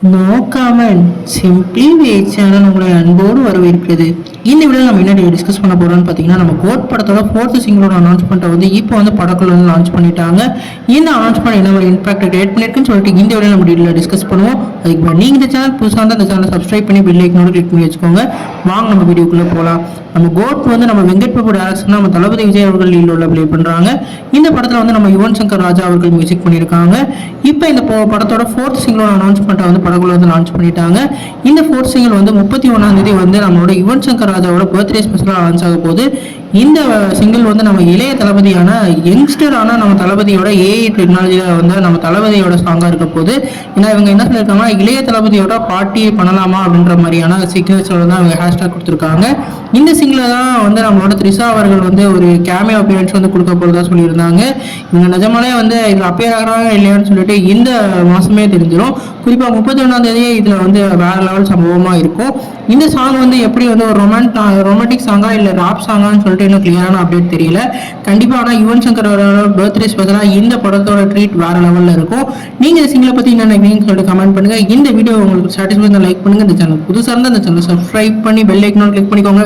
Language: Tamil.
நோ கமெண்ட் சிம்பிளி வே சேனல் உங்களை அன்போடு வரவேற்கிறது. இந்த வீடியோவில் நம்ம என்ன டிஸ்கஸ் பண்ண போறோம்னு பார்த்தீங்கன்னா, நம்ம கோட் படத்தோட 4th சிங்கிளோட அனௌன்ஸ்மெண்ட்டை வந்து இப்போ வந்து படக்குள்ள வந்து லான்ச் பண்ணிட்டாங்க. இந்த அனௌன்ஸ்மெண்ட் என்ன மாதிரி இம்பாக்ட் கிரியேட் பண்ணிருக்குன்னு சொல்லிட்டு இந்த வீடியோ நம்ம டீட்டெயிலாக டிஸ்கஸ் பண்ணுவோம். அதுக்கு நீங்க இந்த சேனல் புதுசாக இருந்தால் இந்த சேனலை சப்ஸ்கிரைப் பண்ணி பெல் ஐக்கனோட கிளிக் பண்ணி வச்சுக்கோங்க. வாங்க நம்ம வீடியோக்குள்ளே போகலாம். நம்ம கோட் வந்து நம்ம வெங்கட் பிரபு டைரக்ஷன் நம்ம தளபதி விஜய் அவர்கள் லீடோட ப்ளே பண்றாங்க. இந்த படத்துல வந்து நம்ம யுவன் சங்கர் ராஜா அவர்கள் மியூசிக் பண்ணியிருக்காங்க. இப்போ இந்த படத்தோட 4th சிங்கிளோட அனௌன்ஸ்மெண்ட்டை வந்து படக்குள்ள வந்து லான்ச் பண்ணிட்டாங்க. இந்த 4th சிங்கிள் வந்து 31ஆம் தேதி வந்து நம்மளோட யுவன் சங்கர் ராஜாவோட பர்த்டே ஸ்பெஷலாக லான்ச் ஆக போகுது. இந்த சிங்கிள் வந்து நம்ம இளைய தளபதியான யங்ஸ்டரான நம்ம தளபதியோட ஏஐ டெக்னாலஜியில் வந்து நம்ம தளபதியோட சாங்காக இருக்க போது. ஏன்னா இவங்க என்ன சொல்லியிருக்காங்கன்னா, இளைய தளபதியோட பார்ட்டி பண்ணலாமா அப்படின்ற மாதிரியான சிக்னேச்சரோட தான் இவங்க ஹேஷ்டாக் கொடுத்துருக்காங்க. இந்த சிங்கிளை தான் வந்து நம்மளோட த்ரிஷா அவர்கள் வந்து ஒரு கேமியோ அப்பியரன்ஸ் வந்து கொடுக்க போகிறதா சொல்லியிருந்தாங்க. இவங்க நிஜமாலே வந்து இதில் அப்பியர் ஆகிறாங்க இல்லையான்னு சொல்லிட்டு இந்த மாதமே தெரிஞ்சிடும். குறிப்பாக 31ஆம் தேதியே இதில் வந்து வேற லெவல் சம்பவமாக இருக்கும். இந்த சாங் வந்து எப்படி வந்து ஒரு ரொமான்டிக் சாங்கா இல்லை ராப் சாங்கான்னு சொல்லிட்டு இன்னும் கிளியரான அப்டேட் தெரியல. கண்டிப்பாக ஆனால் யுவன் சங்கர் பர்த்டே ஸ்பெஷலாக இந்த படத்தோட ட்ரீட் வேற லெவலில் இருக்கும். நீங்கள் இந்த சிங்கிளை பற்றி என்ன நினைக்கிறீங்கன்னு சொல்லிட்டு கமெண்ட் பண்ணுங்க. இந்த வீடியோ உங்களுக்கு சாட்டிஸ்ஃபை லைக் பண்ணுங்க. இந்த சேனல் புதுசாக இருந்தால் இந்த சேனல் சப்ஸ்கிரைப் பண்ணி பெல் ஐக்கனும் கிளிக் பண்ணிக்கோங்க.